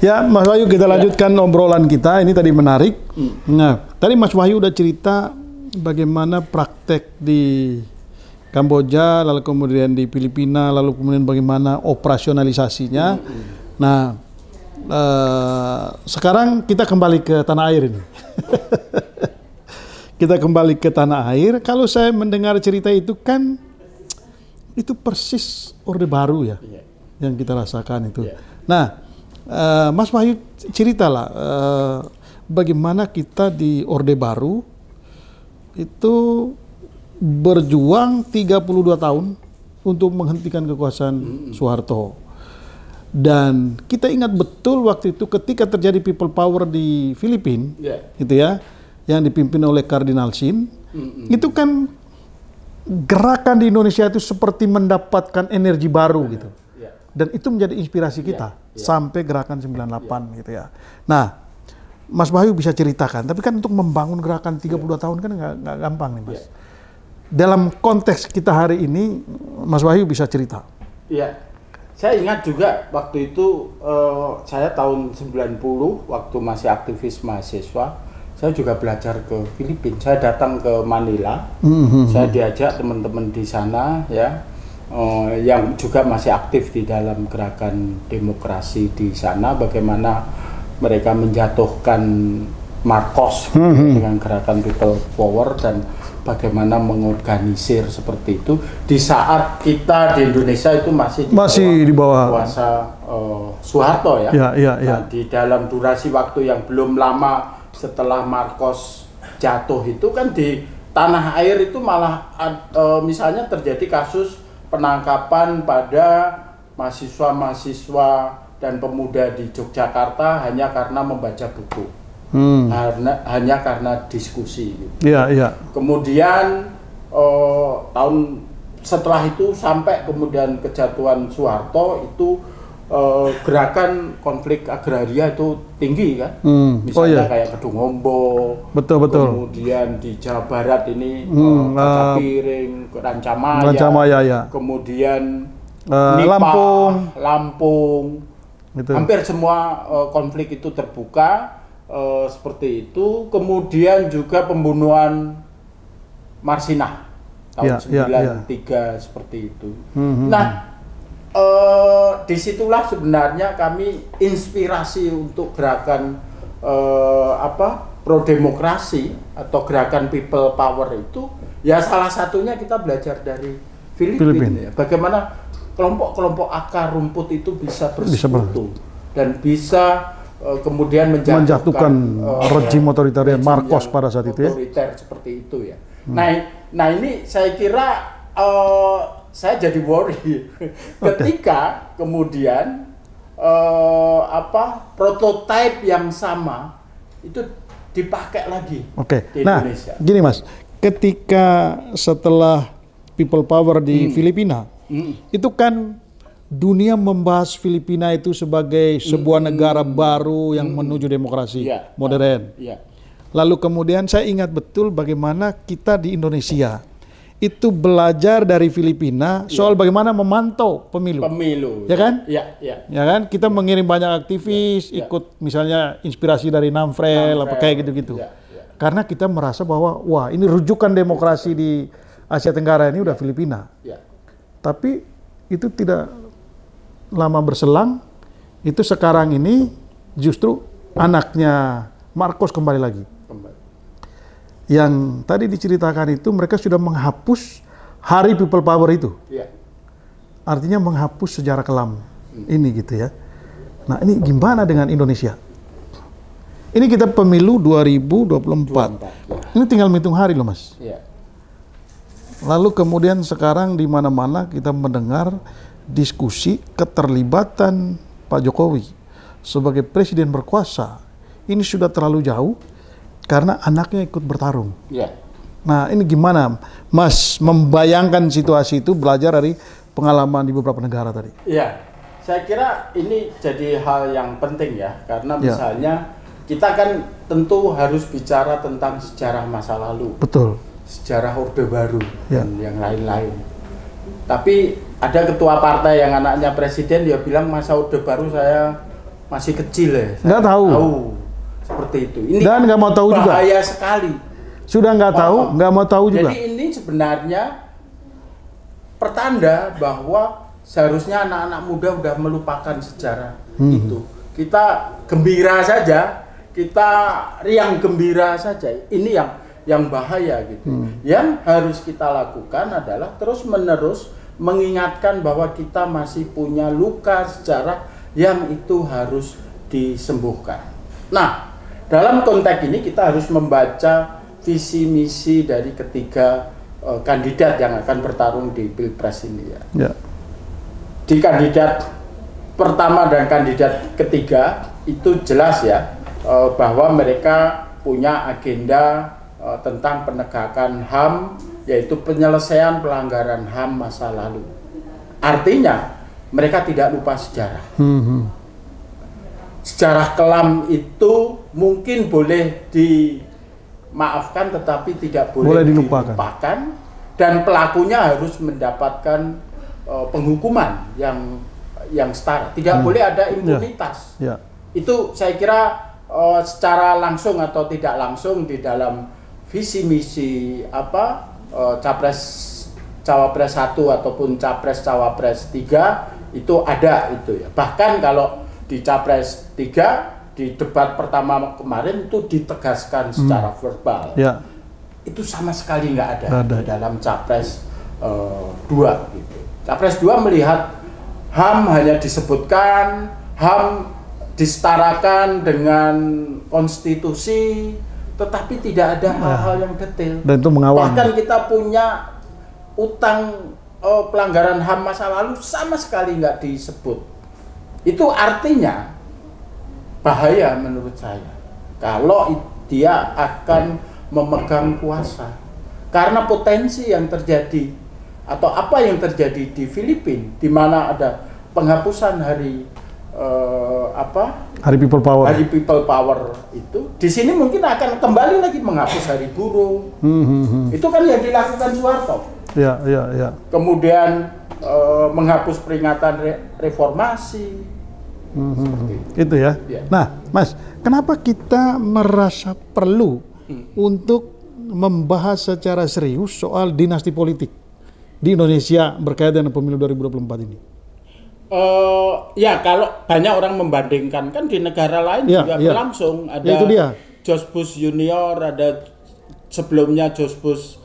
Ya, Mas Wahyu, kita lanjutkan obrolan kita. Ini tadi menarik. Nah, tadi Mas Wahyu udah cerita bagaimana praktek di Kamboja, lalu kemudian di Filipina, lalu kemudian bagaimana operasionalisasinya. Nah, sekarang kita kembali ke tanah air ini. Kita kembali ke tanah air. Kalau saya mendengar cerita itu kan, itu persis Orde Baru ya, yang kita rasakan itu. Nah, Mas Wahyu ceritalah bagaimana kita di Orde Baru itu berjuang 32 tahun untuk menghentikan kekuasaan Soeharto. Dan kita ingat betul waktu itu ketika terjadi people power di Filipina, gitu ya, yang dipimpin oleh Kardinal Sin, itu kan gerakan di Indonesia itu seperti mendapatkan energi baru gitu. Dan itu menjadi inspirasi kita sampai gerakan 98 gitu ya. Nah, Mas Wahyu bisa ceritakan, tapi kan untuk membangun gerakan 32 tahun kan nggak gampang nih Mas. Dalam konteks kita hari ini, Mas Wahyu bisa cerita. Iya, saya ingat juga waktu itu saya tahun 90 waktu masih aktivis mahasiswa, saya juga belajar ke Filipina. Saya datang ke Manila, saya diajak teman-teman di sana ya. Yang juga masih aktif di dalam gerakan demokrasi di sana, bagaimana mereka menjatuhkan Marcos dengan gerakan people power dan bagaimana mengorganisir seperti itu di saat kita di Indonesia itu masih di bawah kuasa Soeharto ya. Nah, di dalam durasi waktu yang belum lama setelah Marcos jatuh itu kan di tanah air itu malah misalnya terjadi kasus penangkapan pada mahasiswa-mahasiswa dan pemuda di Yogyakarta hanya karena membaca buku, hanya karena diskusi. Gitu. Kemudian tahun setelah itu sampai kemudian kejatuhan Soeharto itu gerakan konflik agraria itu tinggi kan, misalnya kayak Kedung Ombo, kemudian di Jawa Barat ini Kaca Piring, Rancamaya, kemudian Nipah, Lampung, hampir semua konflik itu terbuka seperti itu. Kemudian juga pembunuhan Marsinah tahun 93 seperti itu. Nah, disitulah sebenarnya kami inspirasi untuk gerakan pro demokrasi atau gerakan people power itu ya salah satunya kita belajar dari Filipina. Ya. Bagaimana kelompok-kelompok akar rumput itu bisa bersekutu dan bisa kemudian menjatuhkan rejim otoritarian Marcos pada saat itu ya. Otoriter seperti itu ya. Nah ini saya kira saya jadi worry ketika kemudian prototipe yang sama itu dipakai lagi di Indonesia. Nah, gini Mas, ketika setelah people power di Filipina, itu kan dunia membahas Filipina itu sebagai sebuah negara baru yang menuju demokrasi modern. Lalu kemudian saya ingat betul bagaimana kita di Indonesia itu belajar dari Filipina soal bagaimana memantau pemilu. Ya kan? Ya kan? Kita mengirim banyak aktivis, ikut misalnya inspirasi dari Namfrel, apa kayak gitu-gitu. Karena kita merasa bahwa wah, ini rujukan demokrasi di Asia Tenggara ini udah Filipina. Tapi itu tidak lama berselang, itu sekarang ini justru anaknya Marcos kembali lagi. Yang tadi diceritakan itu mereka sudah menghapus hari people power itu. Artinya menghapus sejarah kelam ini gitu ya. Nah, ini gimana dengan Indonesia? Ini kita pemilu 2024. Ini tinggal menghitung hari loh Mas. Lalu kemudian sekarang di mana-mana kita mendengar diskusi keterlibatan Pak Jokowi sebagai presiden berkuasa. Ini sudah terlalu jauh karena anaknya ikut bertarung. Nah, ini gimana Mas membayangkan situasi itu belajar dari pengalaman di beberapa negara tadi? Saya kira ini jadi hal yang penting ya, karena misalnya kita kan tentu harus bicara tentang sejarah masa lalu. Betul. Sejarah Orde Baru dan yang lain-lain. Tapi ada ketua partai yang anaknya presiden, dia bilang masa Orde Baru saya masih kecil ya. Nggak tahu. Seperti itu. Ini Dan nggak mau tahu juga. Bahaya sekali. Sudah nggak tahu, nggak mau tahu juga. Jadi ini sebenarnya pertanda bahwa seharusnya anak-anak muda udah melupakan sejarah itu. Kita gembira saja, kita riang gembira saja. Ini yang bahaya gitu. Yang harus kita lakukan adalah terus-menerus mengingatkan bahwa kita masih punya luka sejarah yang itu harus disembuhkan. Nah, dalam konteks ini kita harus membaca visi misi dari ketiga kandidat yang akan bertarung di Pilpres ini ya. Ya. Di kandidat pertama dan kandidat ketiga itu jelas ya bahwa mereka punya agenda tentang penegakan HAM, yaitu penyelesaian pelanggaran HAM masa lalu. Artinya mereka tidak lupa sejarah. Sejarah kelam itu mungkin boleh dimaafkan tetapi tidak boleh dilupakan, dan pelakunya harus mendapatkan penghukuman yang setara. Tidak boleh ada impunitas. Ya. Itu saya kira secara langsung atau tidak langsung di dalam visi misi Cawapres 1 ataupun Capres Cawapres 3 itu ada itu ya. Bahkan kalau di Capres 3 di debat pertama kemarin itu ditegaskan secara verbal. Ya. Itu sama sekali nggak ada di dalam Capres 2 gitu. Capres 2 melihat HAM hanya disebutkan, HAM disetarakan dengan konstitusi, tetapi tidak ada hal-hal yang detail. Dan itu mengawang. Bahkan kita punya utang pelanggaran HAM masa lalu sama sekali nggak disebut. Itu artinya bahaya menurut saya kalau dia akan memegang kuasa, karena potensi yang terjadi atau apa yang terjadi di Filipina, di mana ada penghapusan hari People Power. Hari People Power itu, di sini mungkin akan kembali lagi menghapus hari buruh. Itu kan yang dilakukan Soeharto. Ya. Kemudian menghapus peringatan reformasi. Itu ya. Nah, Mas, kenapa kita merasa perlu untuk membahas secara serius soal dinasti politik di Indonesia berkaitan dengan pemilu 2024 ini? Ya, kalau banyak orang membandingkan kan di negara lain juga berlangsung. Ada George Bush Junior, ada sebelumnya George Bush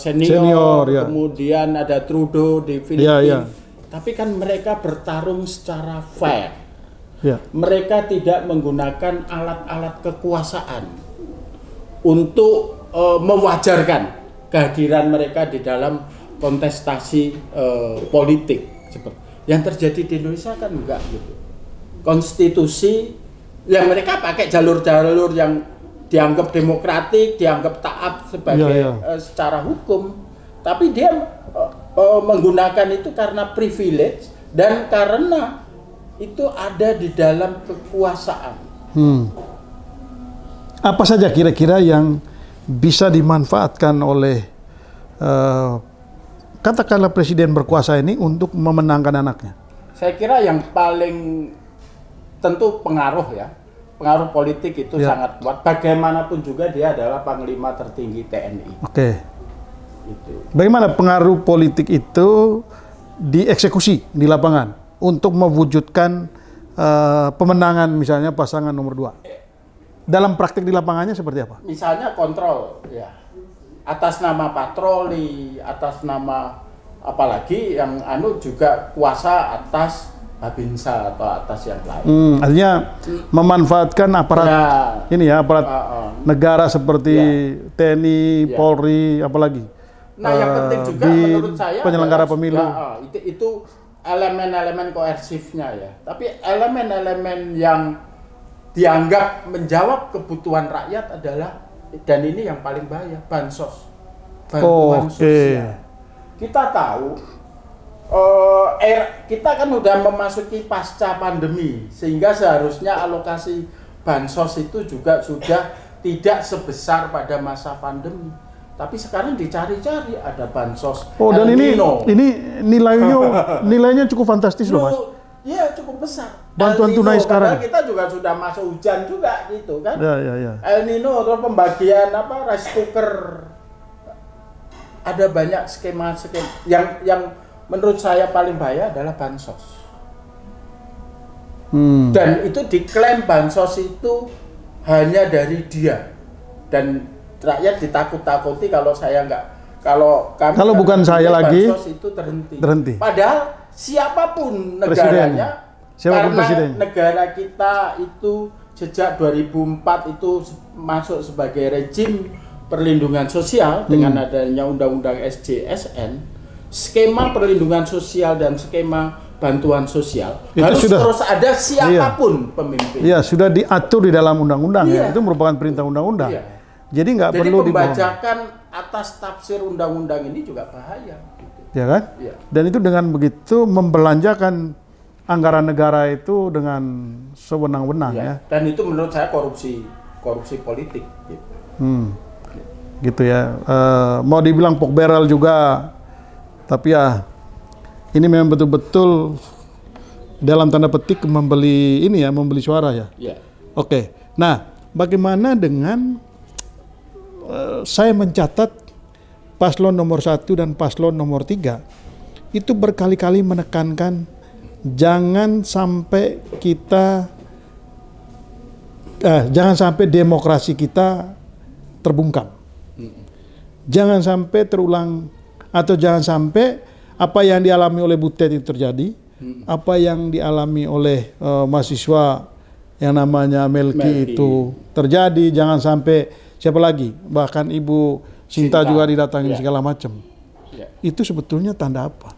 senior kemudian ada Trudeau di Filipina. Tapi kan mereka bertarung secara fair. Mereka tidak menggunakan alat-alat kekuasaan untuk mewajarkan kehadiran mereka di dalam kontestasi politik. Yang terjadi di Indonesia kan enggak gitu. Konstitusi yang mereka pakai jalur-jalur yang dianggap demokratik, dianggap taat sebagai secara hukum, tapi dia menggunakan itu karena privilege dan karena itu ada di dalam kekuasaan. Apa saja kira-kira yang bisa dimanfaatkan oleh katakanlah presiden berkuasa ini untuk memenangkan anaknya? Saya kira yang paling tentu pengaruh ya. Pengaruh politik itu sangat kuat. Bagaimanapun juga dia adalah panglima tertinggi TNI. Itu. Bagaimana pengaruh politik itu dieksekusi di lapangan untuk mewujudkan pemenangan misalnya pasangan nomor 2? Dalam praktik di lapangannya seperti apa? Misalnya kontrol ya. Atas nama patroli, atas nama apalagi yang juga kuasa atas Babinsa atau atas yang lain. Artinya memanfaatkan aparat aparat negara seperti TNI, Polri, apalagi. Nah, yang penting juga menurut saya penyelenggara pemilu. Itu elemen-elemen koersifnya ya. Tapi elemen-elemen yang dianggap menjawab kebutuhan rakyat adalah, dan ini yang paling bahaya, bansos, bantuan sosial. Kita tahu kita kan udah memasuki pasca pandemi, sehingga seharusnya alokasi bansos itu juga sudah tidak sebesar pada masa pandemi. Tapi sekarang dicari-cari ada bansos. Dan ini nilainya cukup fantastis loh, Mas. Iya, cukup besar. bantuan tunai sekarang. Padahal kita juga sudah masuk hujan juga gitu kan. Ya. El Nino atau pembagian rice cooker. Ada banyak skema yang menurut saya paling bahaya adalah bansos. Dan itu diklaim bansos itu hanya dari dia, dan rakyat ditakut-takuti kalau saya kalau bukan saya lagi bansos itu terhenti. Padahal siapapun negaranya, karena negara kita itu sejak 2004 itu masuk sebagai rejim perlindungan sosial dengan adanya undang-undang SJSN, skema perlindungan sosial dan skema bantuan sosial itu harus terus ada siapapun pemimpin. Iya, sudah diatur di dalam undang-undang ya. Itu merupakan perintah undang-undang. Jadi nggak perlu pembajakan atas tafsir undang-undang ini juga bahaya. Ya kan? Ya. Dan itu dengan begitu membelanjakan anggaran negara itu dengan sewenang-wenang ya. Dan itu menurut saya korupsi politik. Gitu ya. Mau dibilang pork barrel juga, tapi ya ini memang betul-betul dalam tanda petik membeli suara ya. Oke. Nah, bagaimana dengan saya mencatat paslon nomor 1 dan paslon nomor 3 itu berkali-kali menekankan jangan sampai demokrasi kita terbungkam. Jangan sampai terulang, atau jangan sampai apa yang dialami oleh Butet itu terjadi, apa yang dialami oleh mahasiswa yang namanya Melki itu terjadi. Jangan sampai siapa lagi, bahkan Ibu Sinta juga didatangin segala macam. Itu sebetulnya tanda apa?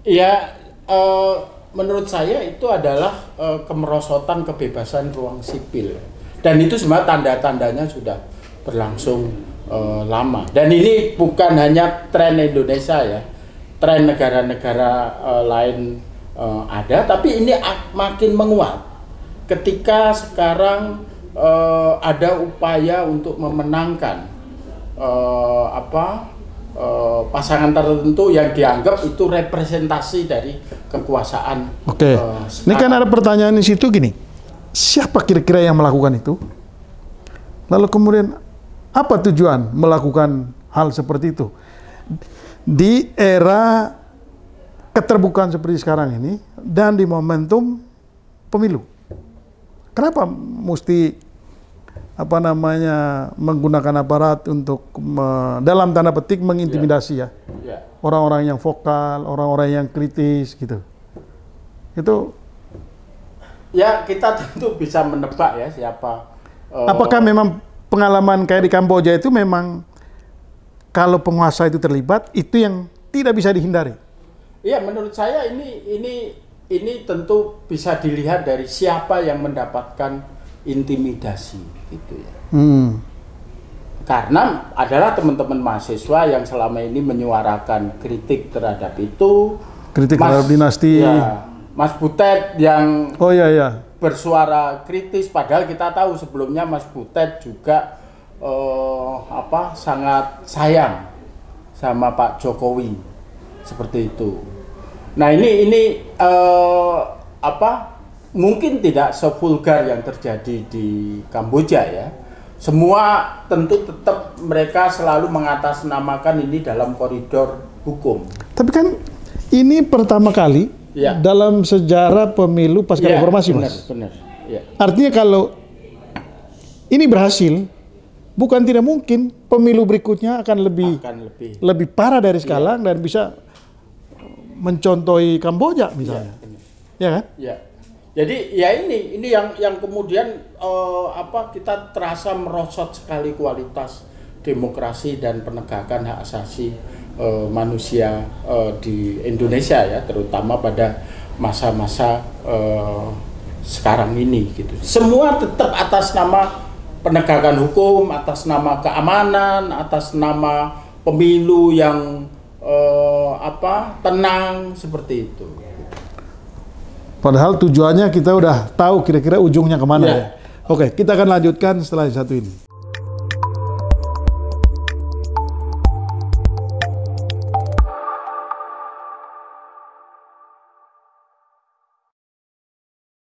Ya, menurut saya itu adalah kemerosotan kebebasan ruang sipil, dan itu sebenarnya tanda-tandanya sudah berlangsung lama. Dan ini bukan hanya tren Indonesia ya, tren negara-negara lain ada, tapi ini makin menguat ketika sekarang ada upaya untuk memenangkan pasangan tertentu yang dianggap itu representasi dari kekuasaan. Oke. Ini kan ada pertanyaan di situ gini, siapa kira-kira yang melakukan itu? Lalu kemudian apa tujuan melakukan hal seperti itu di era keterbukaan seperti sekarang ini dan di momentum pemilu? Kenapa mesti menggunakan aparat untuk dalam tanda petik mengintimidasi orang-orang yang vokal, orang-orang yang kritis gitu? Itu ya kita tentu bisa menebak ya siapa. Apakah memang pengalaman kayak di Kamboja itu memang kalau penguasa itu terlibat itu yang tidak bisa dihindari? Iya, menurut saya ini tentu bisa dilihat dari siapa yang mendapatkan intimidasi gitu ya. Karena adalah teman-teman mahasiswa yang selama ini menyuarakan kritik terhadap itu, terhadap dinasti. Ya, Mas Butet yang bersuara kritis, padahal kita tahu sebelumnya Mas Butet juga sangat sayang sama Pak Jokowi seperti itu. Nah ini mungkin tidak sevulgar yang terjadi di Kamboja ya. Semua tentu tetap mereka selalu mengatasnamakan ini dalam koridor hukum. Tapi kan ini pertama kali dalam sejarah pemilu pasca reformasi, Mas. Benar. Ya. Artinya kalau ini berhasil, bukan tidak mungkin pemilu berikutnya akan lebih parah dari sekarang dan bisa mencontohi Kamboja misalnya. Ya kan? Ya. Jadi ya ini yang kemudian kita terasa merosot sekali kualitas demokrasi dan penegakan hak asasi manusia di Indonesia ya, terutama pada masa-masa sekarang ini gitu. Semua tetap atas nama penegakan hukum, atas nama keamanan, atas nama pemilu yang tenang seperti itu. Padahal tujuannya kita udah tahu kira-kira ujungnya kemana ya. Oke, kita akan lanjutkan setelah satu ini.